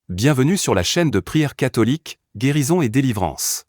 Bienvenue sur la chaîne de prière catholique, guérison et délivrance.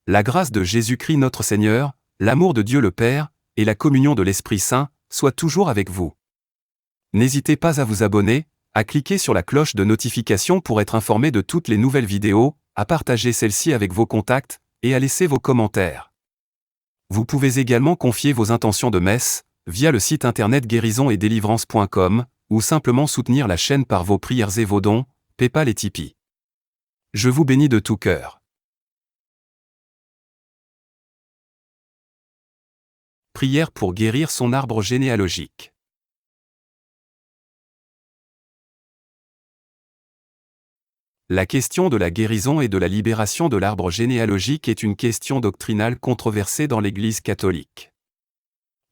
La grâce de Jésus-Christ notre Seigneur, l'amour de Dieu le Père, et la communion de l'Esprit Saint, soient toujours avec vous. N'hésitez pas à vous abonner, à cliquer sur la cloche de notification pour être informé de toutes les nouvelles vidéos, à partager celles-ci avec vos contacts, et à laisser vos commentaires. Vous pouvez également confier vos intentions de messe, via le site internet guérisonetdélivrance.com, ou simplement soutenir la chaîne par vos prières et vos dons, PayPal et Tipeee. Je vous bénis de tout cœur. Prière pour guérir son arbre généalogique. La question de la guérison et de la libération de l'arbre généalogique est une question doctrinale controversée dans l'Église catholique.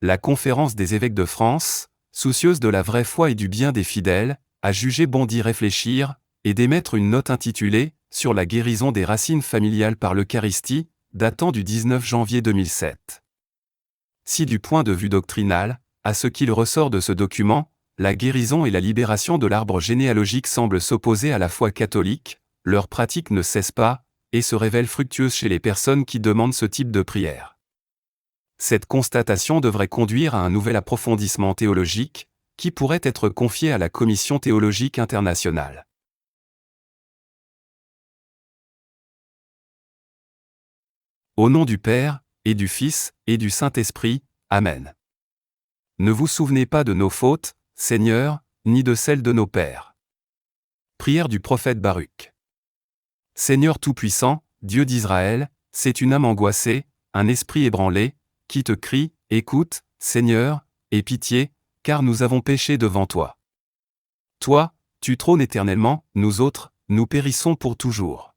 La Conférence des évêques de France, soucieuse de la vraie foi et du bien des fidèles, a jugé bon d'y réfléchir, et d'émettre une note intitulée « Sur la guérison des racines familiales par l'Eucharistie », datant du 19 janvier 2007. Si du point de vue doctrinal, à ce qu'il ressort de ce document, la guérison et la libération de l'arbre généalogique semblent s'opposer à la foi catholique, leur pratique ne cesse pas, et se révèle fructueuse chez les personnes qui demandent ce type de prière. Cette constatation devrait conduire à un nouvel approfondissement théologique, qui pourrait être confié à la Commission théologique internationale. Au nom du Père, et du Fils, et du Saint-Esprit, Amen. Ne vous souvenez pas de nos fautes, Seigneur, ni de celles de nos pères. Prière du prophète Baruch. Seigneur Tout-Puissant, Dieu d'Israël, c'est une âme angoissée, un esprit ébranlé, qui te crie, écoute, Seigneur, aie pitié, car nous avons péché devant toi. Toi, tu trônes éternellement, nous autres, nous périssons pour toujours.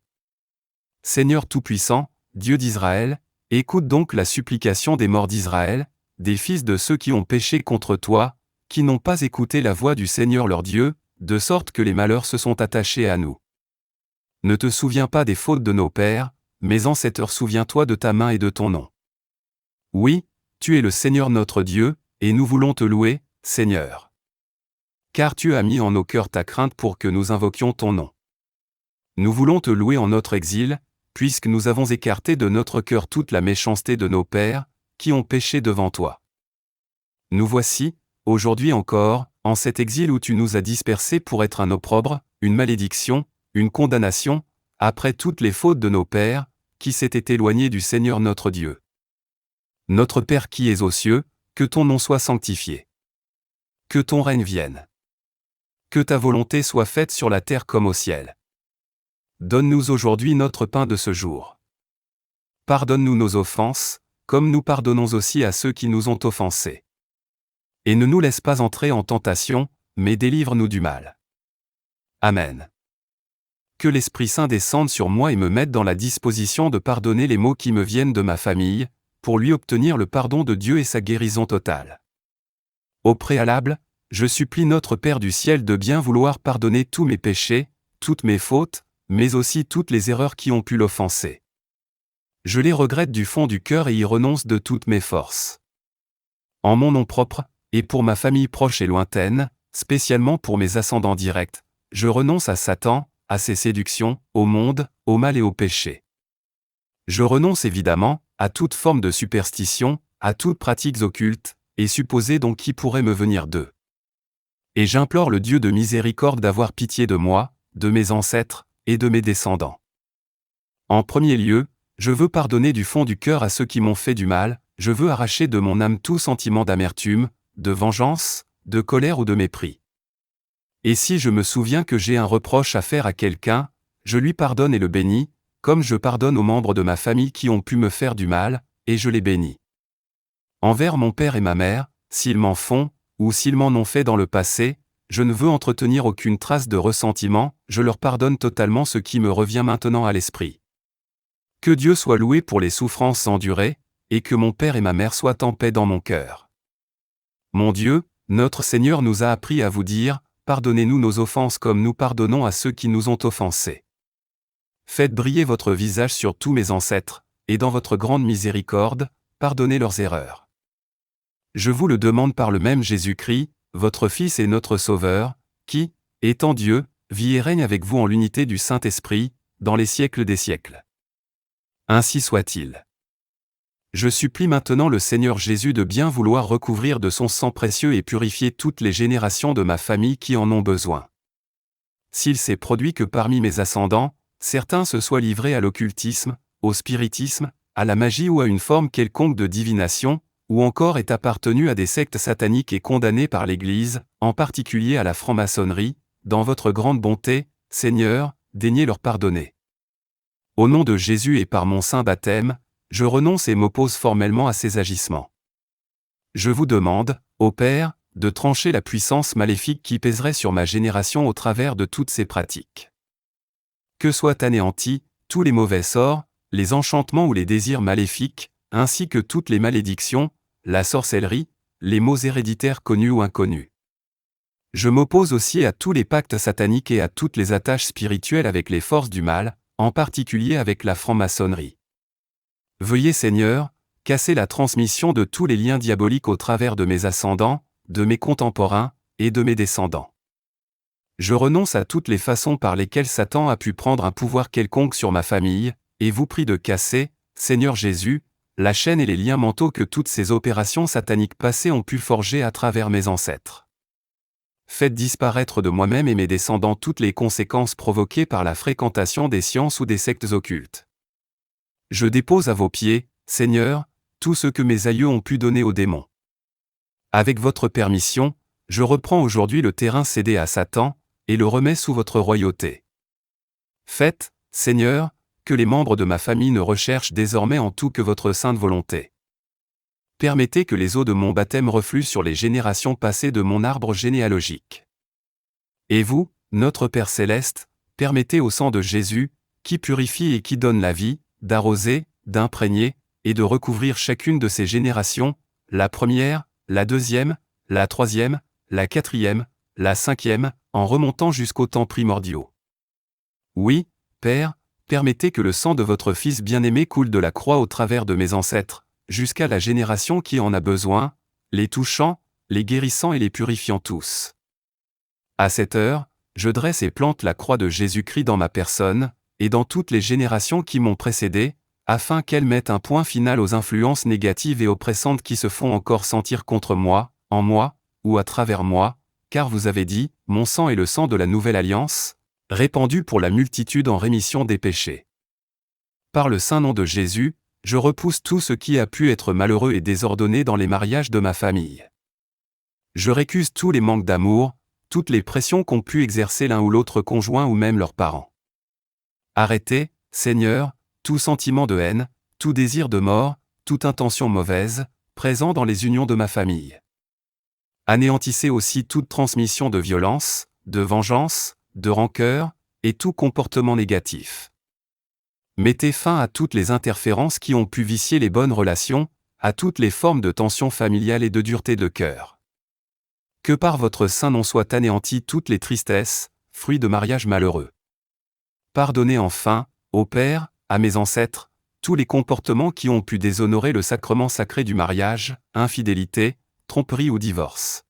Seigneur Tout-Puissant, Dieu d'Israël, écoute donc la supplication des morts d'Israël, des fils de ceux qui ont péché contre toi, qui n'ont pas écouté la voix du Seigneur leur Dieu, de sorte que les malheurs se sont attachés à nous. Ne te souviens pas des fautes de nos pères, mais en cette heure souviens-toi de ta main et de ton nom. Oui, tu es le Seigneur notre Dieu, et nous voulons te louer, Seigneur. Car tu as mis en nos cœurs ta crainte pour que nous invoquions ton nom. Nous voulons te louer en notre exil, puisque nous avons écarté de notre cœur toute la méchanceté de nos pères, qui ont péché devant toi. Nous voici, aujourd'hui encore, en cet exil où tu nous as dispersés pour être un opprobre, une malédiction, une condamnation, après toutes les fautes de nos pères, qui s'étaient éloignés du Seigneur notre Dieu. Notre Père qui es aux cieux, que ton nom soit sanctifié. Que ton règne vienne. Que ta volonté soit faite sur la terre comme au ciel. Donne-nous aujourd'hui notre pain de ce jour. Pardonne-nous nos offenses, comme nous pardonnons aussi à ceux qui nous ont offensés. Et ne nous laisse pas entrer en tentation, mais délivre-nous du mal. Amen. Que l'Esprit Saint descende sur moi et me mette dans la disposition de pardonner les maux qui me viennent de ma famille, pour lui obtenir le pardon de Dieu et sa guérison totale. Au préalable, je supplie notre Père du ciel de bien vouloir pardonner tous mes péchés, toutes mes fautes, mais aussi toutes les erreurs qui ont pu l'offenser. Je les regrette du fond du cœur et y renonce de toutes mes forces. En mon nom propre, et pour ma famille proche et lointaine, spécialement pour mes ascendants directs, je renonce à Satan, à ses séductions, au monde, au mal et au péché. Je renonce évidemment à toute forme de superstition, à toutes pratiques occultes, et supposées donc qui pourraient me venir d'eux. Et j'implore le Dieu de miséricorde d'avoir pitié de moi, de mes ancêtres, et de mes descendants. En premier lieu, je veux pardonner du fond du cœur à ceux qui m'ont fait du mal, je veux arracher de mon âme tout sentiment d'amertume, de vengeance, de colère ou de mépris. Et si je me souviens que j'ai un reproche à faire à quelqu'un, je lui pardonne et le bénis, comme je pardonne aux membres de ma famille qui ont pu me faire du mal, et je les bénis. Envers mon père et ma mère, s'ils m'en font, ou s'ils m'en ont fait dans le passé, je ne veux entretenir aucune trace de ressentiment, je leur pardonne totalement ce qui me revient maintenant à l'esprit. Que Dieu soit loué pour les souffrances endurées, et que mon père et ma mère soient en paix dans mon cœur. Mon Dieu, notre Seigneur nous a appris à vous dire, pardonnez-nous nos offenses comme nous pardonnons à ceux qui nous ont offensés. Faites briller votre visage sur tous mes ancêtres, et dans votre grande miséricorde, pardonnez leurs erreurs. Je vous le demande par le même Jésus-Christ, votre Fils et notre Sauveur, qui, étant Dieu, vit et règne avec vous en l'unité du Saint-Esprit, dans les siècles des siècles. Ainsi soit-il. Je supplie maintenant le Seigneur Jésus de bien vouloir recouvrir de son sang précieux et purifier toutes les générations de ma famille qui en ont besoin. S'il s'est produit que parmi mes ascendants, certains se soient livrés à l'occultisme, au spiritisme, à la magie ou à une forme quelconque de divination, ou encore aient appartenu à des sectes sataniques et condamnés par l'Église, en particulier à la franc-maçonnerie, dans votre grande bonté, Seigneur, daignez leur pardonner. Au nom de Jésus et par mon saint baptême, je renonce et m'oppose formellement à ces agissements. Je vous demande, ô Père, de trancher la puissance maléfique qui pèserait sur ma génération au travers de toutes ces pratiques. Que soient anéantis tous les mauvais sorts, les enchantements ou les désirs maléfiques, ainsi que toutes les malédictions, la sorcellerie, les maux héréditaires connus ou inconnus. Je m'oppose aussi à tous les pactes sataniques et à toutes les attaches spirituelles avec les forces du mal, en particulier avec la franc-maçonnerie. Veuillez, Seigneur, casser la transmission de tous les liens diaboliques au travers de mes ascendants, de mes contemporains, et de mes descendants. Je renonce à toutes les façons par lesquelles Satan a pu prendre un pouvoir quelconque sur ma famille, et vous prie de casser, Seigneur Jésus, la chaîne et les liens mentaux que toutes ces opérations sataniques passées ont pu forger à travers mes ancêtres. Faites disparaître de moi-même et mes descendants toutes les conséquences provoquées par la fréquentation des sciences ou des sectes occultes. Je dépose à vos pieds, Seigneur, tout ce que mes aïeux ont pu donner aux démons. Avec votre permission, je reprends aujourd'hui le terrain cédé à Satan, et le remets sous votre royauté. Faites, Seigneur, que les membres de ma famille ne recherchent désormais en tout que votre sainte volonté. Permettez que les eaux de mon baptême refluent sur les générations passées de mon arbre généalogique. Et vous, notre Père céleste, permettez au sang de Jésus, qui purifie et qui donne la vie, d'arroser, d'imprégner, et de recouvrir chacune de ces générations, la première, la deuxième, la troisième, la quatrième, la cinquième, en remontant jusqu'aux temps primordiaux. Oui, Père, permettez que le sang de votre Fils bien-aimé coule de la croix au travers de mes ancêtres, jusqu'à la génération qui en a besoin, les touchant, les guérissant et les purifiant tous. À cette heure, je dresse et plante la croix de Jésus-Christ dans ma personne, et dans toutes les générations qui m'ont précédé, afin qu'elles mettent un point final aux influences négatives et oppressantes qui se font encore sentir contre moi, en moi, ou à travers moi, car vous avez dit, mon sang est le sang de la nouvelle alliance, répandu pour la multitude en rémission des péchés. Par le saint nom de Jésus, je repousse tout ce qui a pu être malheureux et désordonné dans les mariages de ma famille. Je récuse tous les manques d'amour, toutes les pressions qu'ont pu exercer l'un ou l'autre conjoint ou même leurs parents. Arrêtez, Seigneur, tout sentiment de haine, tout désir de mort, toute intention mauvaise, présent dans les unions de ma famille. Anéantissez aussi toute transmission de violence, de vengeance, de rancœur, et tout comportement négatif. Mettez fin à toutes les interférences qui ont pu vicier les bonnes relations, à toutes les formes de tension familiale et de dureté de cœur. Que par votre saint nom soient anéanties toutes les tristesses, fruits de mariages malheureux. Pardonnez enfin, ô Père, à mes ancêtres, tous les comportements qui ont pu déshonorer le sacrement sacré du mariage, infidélité, tromperie ou divorce.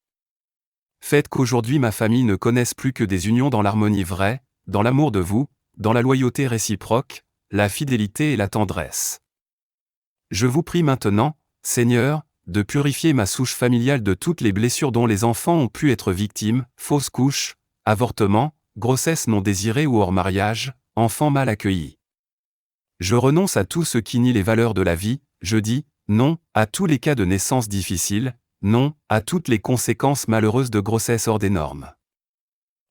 Faites qu'aujourd'hui ma famille ne connaisse plus que des unions dans l'harmonie vraie, dans l'amour de vous, dans la loyauté réciproque, la fidélité et la tendresse. Je vous prie maintenant, Seigneur, de purifier ma souche familiale de toutes les blessures dont les enfants ont pu être victimes, fausses couches, avortements, grossesse non désirée ou hors mariage, enfants mal accueillis. Je renonce à tout ce qui nie les valeurs de la vie, je dis non à tous les cas de naissance difficiles, non à toutes les conséquences malheureuses de grossesse hors des normes.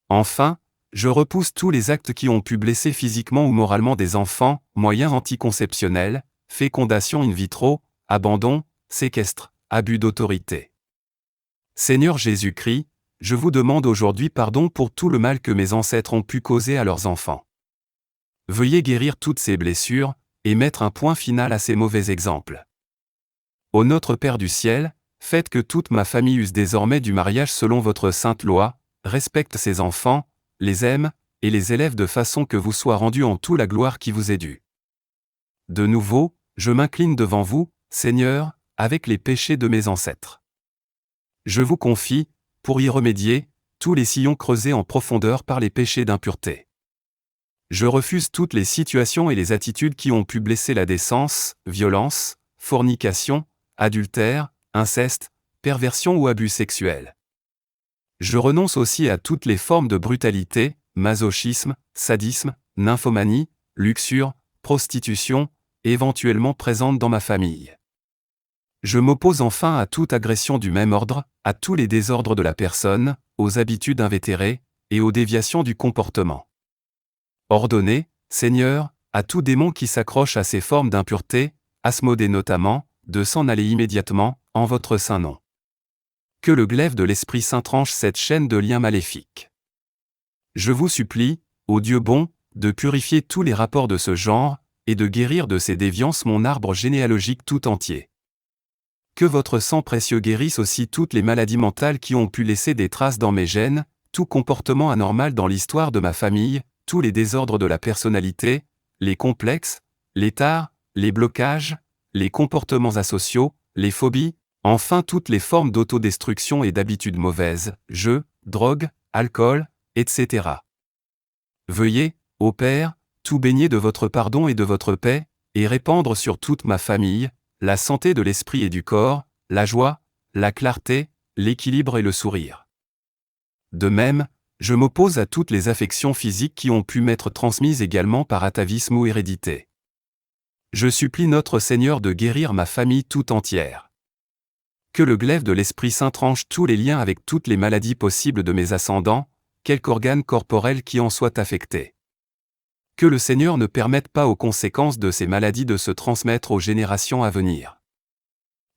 Enfin, je repousse tous les actes qui ont pu blesser physiquement ou moralement des enfants, moyens anticonceptionnels, fécondation in vitro, abandon, séquestre, abus d'autorité. Seigneur Jésus-Christ, je vous demande aujourd'hui pardon pour tout le mal que mes ancêtres ont pu causer à leurs enfants. Veuillez guérir toutes ces blessures, et mettre un point final à ces mauvais exemples. Ô notre Père du ciel, faites que toute ma famille use désormais du mariage selon votre sainte loi, respecte ses enfants, les aime, et les élève de façon que vous soit rendue en tout la gloire qui vous est due. De nouveau, je m'incline devant vous, Seigneur, avec les péchés de mes ancêtres. Je vous confie, pour y remédier, tous les sillons creusés en profondeur par les péchés d'impureté. Je refuse toutes les situations et les attitudes qui ont pu blesser la décence, violence, fornication, adultère, inceste, perversion ou abus sexuels. Je renonce aussi à toutes les formes de brutalité, masochisme, sadisme, nymphomanie, luxure, prostitution, éventuellement présentes dans ma famille. Je m'oppose enfin à toute agression du même ordre, à tous les désordres de la personne, aux habitudes invétérées, et aux déviations du comportement. Ordonnez, Seigneur, à tout démon qui s'accroche à ces formes d'impureté, Asmodée notamment, de s'en aller immédiatement, en votre saint nom. Que le glaive de l'Esprit Saint tranche cette chaîne de liens maléfiques. Je vous supplie, ô Dieu bon, de purifier tous les rapports de ce genre, et de guérir de ces déviances mon arbre généalogique tout entier. Que votre sang précieux guérisse aussi toutes les maladies mentales qui ont pu laisser des traces dans mes gènes, tout comportement anormal dans l'histoire de ma famille, tous les désordres de la personnalité, les complexes, les tares, les blocages, les comportements asociaux, les phobies, enfin toutes les formes d'autodestruction et d'habitudes mauvaises, jeux, drogue, alcool, etc. Veuillez, ô Père, tout baigner de votre pardon et de votre paix, et répandre sur toute ma famille, la santé de l'esprit et du corps, la joie, la clarté, l'équilibre et le sourire. De même, je m'oppose à toutes les affections physiques qui ont pu m'être transmises également par atavisme ou hérédité. Je supplie notre Seigneur de guérir ma famille tout entière. Que le glaive de l'Esprit Saint tranche tous les liens avec toutes les maladies possibles de mes ascendants, quelque organe corporel qui en soit affecté. Que le Seigneur ne permette pas aux conséquences de ces maladies de se transmettre aux générations à venir.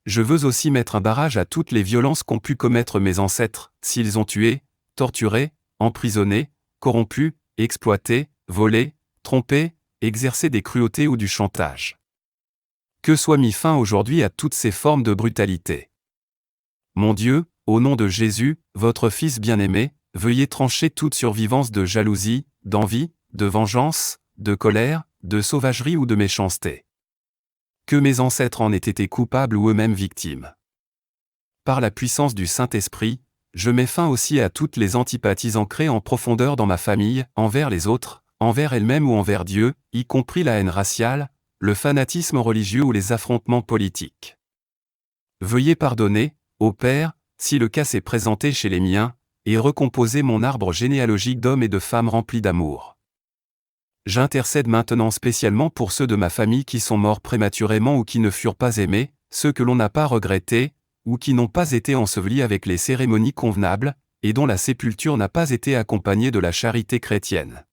Je veux aussi mettre un barrage à toutes les violences qu'ont pu commettre mes ancêtres, s'ils ont tué, torturé, emprisonné, corrompu, exploité, volé, trompé, exercé des cruautés ou du chantage. Que soit mis fin aujourd'hui à toutes ces formes de brutalité. Mon Dieu, au nom de Jésus, votre Fils bien-aimé, veuillez trancher toute survivance de jalousie, d'envie, de vengeance, de colère, de sauvagerie ou de méchanceté. Que mes ancêtres en aient été coupables ou eux-mêmes victimes. Par la puissance du Saint-Esprit, je mets fin aussi à toutes les antipathies ancrées en profondeur dans ma famille, envers les autres, envers elle-même ou envers Dieu, y compris la haine raciale, le fanatisme religieux ou les affrontements politiques. Veuillez pardonner, ô Père, si le cas s'est présenté chez les miens, et recomposer mon arbre généalogique d'hommes et de femmes remplis d'amour. J'intercède maintenant spécialement pour ceux de ma famille qui sont morts prématurément ou qui ne furent pas aimés, ceux que l'on n'a pas regrettés, ou qui n'ont pas été ensevelis avec les cérémonies convenables, et dont la sépulture n'a pas été accompagnée de la charité chrétienne.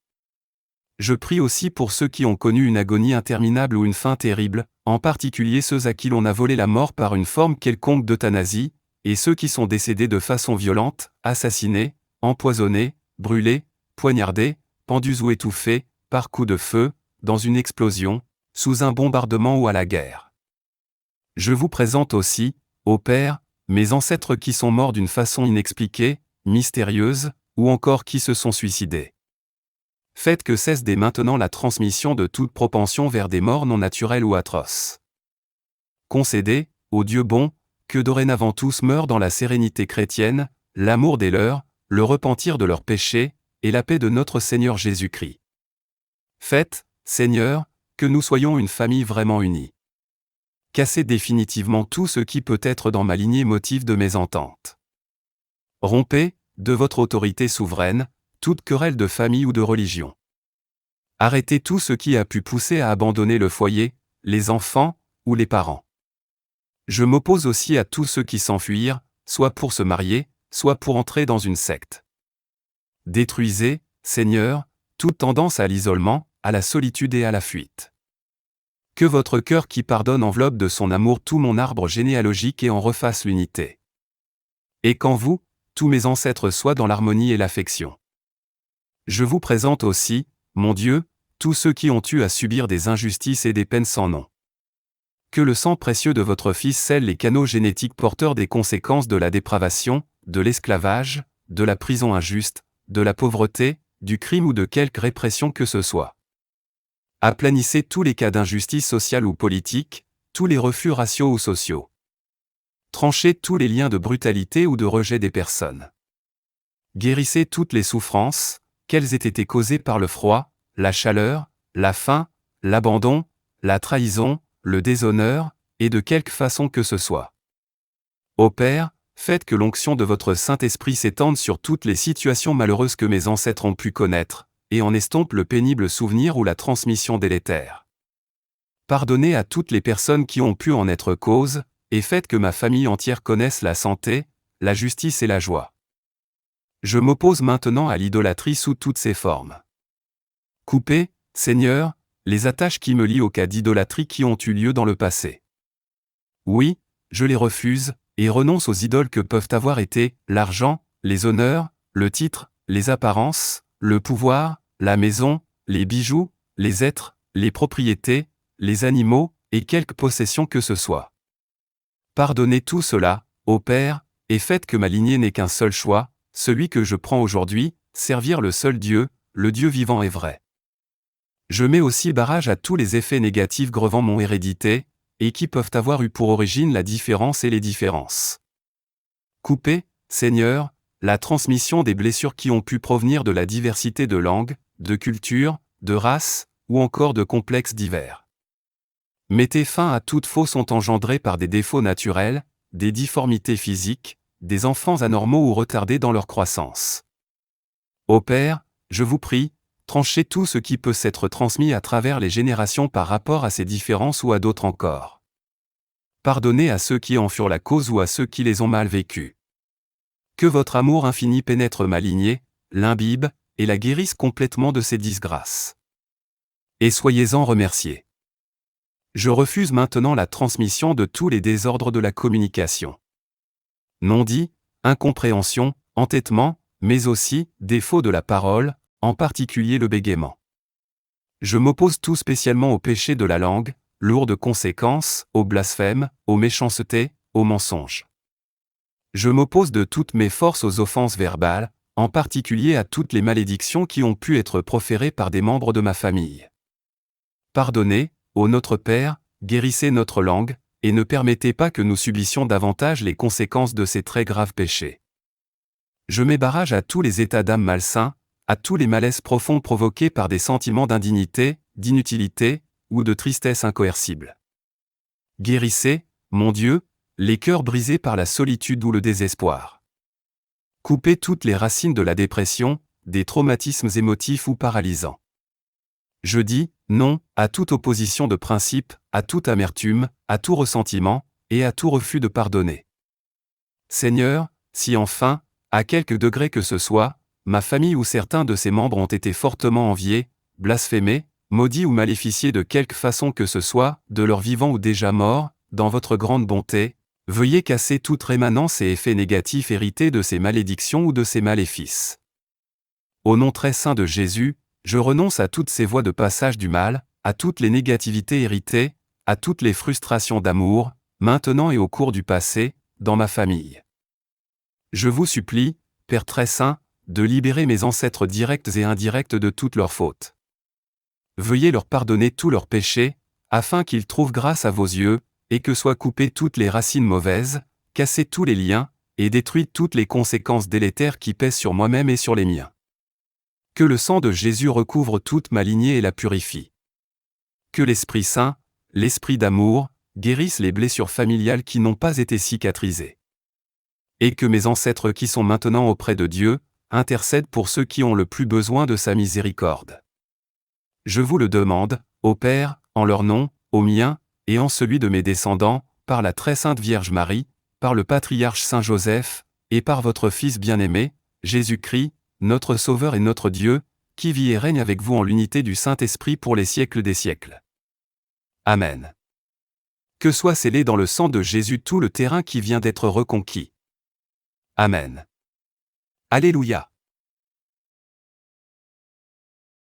Je prie aussi pour ceux qui ont connu une agonie interminable ou une fin terrible, en particulier ceux à qui l'on a volé la mort par une forme quelconque d'euthanasie, et ceux qui sont décédés de façon violente, assassinés, empoisonnés, brûlés, poignardés, pendus ou étouffés, par coup de feu, dans une explosion, sous un bombardement ou à la guerre. Je vous présente aussi, ô Père, mes ancêtres qui sont morts d'une façon inexpliquée, mystérieuse, ou encore qui se sont suicidés. Faites que cesse dès maintenant la transmission de toute propension vers des morts non naturelles ou atroces. Concédez, ô Dieu bon, que dorénavant tous meurent dans la sérénité chrétienne, l'amour des leurs, le repentir de leurs péchés, et la paix de notre Seigneur Jésus-Christ. Faites, Seigneur, que nous soyons une famille vraiment unie. Cassez définitivement tout ce qui peut être dans ma lignée motif de mésentente. Rompez, de votre autorité souveraine, toute querelle de famille ou de religion. Arrêtez tout ce qui a pu pousser à abandonner le foyer, les enfants, ou les parents. Je m'oppose aussi à tous ceux qui s'enfuirent, soit pour se marier, soit pour entrer dans une secte. Détruisez, Seigneur, toute tendance à l'isolement, à la solitude et à la fuite. Que votre cœur qui pardonne enveloppe de son amour tout mon arbre généalogique et en refasse l'unité. Et qu'en vous, tous mes ancêtres soient dans l'harmonie et l'affection. Je vous présente aussi, mon Dieu, tous ceux qui ont eu à subir des injustices et des peines sans nom. Que le sang précieux de votre Fils scelle les canaux génétiques porteurs des conséquences de la dépravation, de l'esclavage, de la prison injuste, de la pauvreté, du crime ou de quelque répression que ce soit. Aplanissez tous les cas d'injustice sociale ou politique, tous les refus raciaux ou sociaux. Tranchez tous les liens de brutalité ou de rejet des personnes. Guérissez toutes les souffrances, qu'elles aient été causées par le froid, la chaleur, la faim, l'abandon, la trahison, le déshonneur, et de quelque façon que ce soit. Ô Père, faites que l'onction de votre Saint-Esprit s'étende sur toutes les situations malheureuses que mes ancêtres ont pu connaître, et en estompe le pénible souvenir ou la transmission délétère. Pardonnez à toutes les personnes qui ont pu en être cause, et faites que ma famille entière connaisse la santé, la justice et la joie. Je m'oppose maintenant à l'idolâtrie sous toutes ses formes. Coupez, Seigneur, les attaches qui me lient aux cas d'idolâtrie qui ont eu lieu dans le passé. Oui, je les refuse, et renonce aux idoles que peuvent avoir été l'argent, les honneurs, le titre, les apparences, le pouvoir, la maison, les bijoux, les êtres, les propriétés, les animaux, et quelque possession que ce soit. Pardonnez tout cela, ô Père, et faites que ma lignée n'ait qu'un seul choix, celui que je prends aujourd'hui, servir le seul Dieu, le Dieu vivant et vrai. Je mets aussi barrage à tous les effets négatifs grevant mon hérédité, et qui peuvent avoir eu pour origine la différence et les différences. Coupez, Seigneur, la transmission des blessures qui ont pu provenir de la diversité de langues, de cultures, de races, ou encore de complexes divers. Mettez fin à toute fausse honte engendrée par des défauts naturels, des difformités physiques, des enfants anormaux ou retardés dans leur croissance. Ô Père, je vous prie, tranchez tout ce qui peut s'être transmis à travers les générations par rapport à ces différences ou à d'autres encore. Pardonnez à ceux qui en furent la cause ou à ceux qui les ont mal vécues. Que votre amour infini pénètre ma lignée, l'imbibe, et la guérisse complètement de ces disgrâces. Et soyez-en remerciés. Je refuse maintenant la transmission de tous les désordres de la communication. Non-dit, incompréhension, entêtement, mais aussi défaut de la parole, en particulier le bégaiement. Je m'oppose tout spécialement au péché de la langue, lourd de conséquences, au blasphème, aux méchancetés, aux mensonges. Je m'oppose de toutes mes forces aux offenses verbales, en particulier à toutes les malédictions qui ont pu être proférées par des membres de ma famille. Pardonnez, ô notre Père, guérissez notre langue, et ne permettez pas que nous subissions davantage les conséquences de ces très graves péchés. Je mets barrage à tous les états d'âme malsains, à tous les malaises profonds provoqués par des sentiments d'indignité, d'inutilité, ou de tristesse incoercible. Guérissez, mon Dieu, les cœurs brisés par la solitude ou le désespoir. Coupez toutes les racines de la dépression, des traumatismes émotifs ou paralysants. Je dis non à toute opposition de principe, à toute amertume, à tout ressentiment, et à tout refus de pardonner. Seigneur, si enfin, à quelque degré que ce soit, ma famille ou certains de ses membres ont été fortement enviés, blasphémés, maudits ou maléficiés de quelque façon que ce soit, de leur vivant ou déjà morts, dans votre grande bonté, veuillez casser toute rémanence et effet négatif hérités de ces malédictions ou de ces maléfices. Au nom très saint de Jésus, je renonce à toutes ces voies de passage du mal, à toutes les négativités héritées, à toutes les frustrations d'amour, maintenant et au cours du passé, dans ma famille. Je vous supplie, Père très saint, de libérer mes ancêtres directs et indirects de toutes leurs fautes. Veuillez leur pardonner tous leurs péchés, afin qu'ils trouvent grâce à vos yeux, et que soient coupées toutes les racines mauvaises, cassés tous les liens, et détruites toutes les conséquences délétères qui pèsent sur moi-même et sur les miens. Que le sang de Jésus recouvre toute ma lignée et la purifie. Que l'Esprit Saint, l'Esprit d'amour, guérisse les blessures familiales qui n'ont pas été cicatrisées. Et que mes ancêtres qui sont maintenant auprès de Dieu, intercèdent pour ceux qui ont le plus besoin de sa miséricorde. Je vous le demande, ô Père, en leur nom, au mien, et en celui de mes descendants, par la très sainte Vierge Marie, par le patriarche Saint Joseph, et par votre Fils bien-aimé, Jésus-Christ, notre Sauveur et notre Dieu, qui vit et règne avec vous en l'unité du Saint-Esprit pour les siècles des siècles. Amen. Que soit scellé dans le sang de Jésus tout le terrain qui vient d'être reconquis. Amen. Alléluia.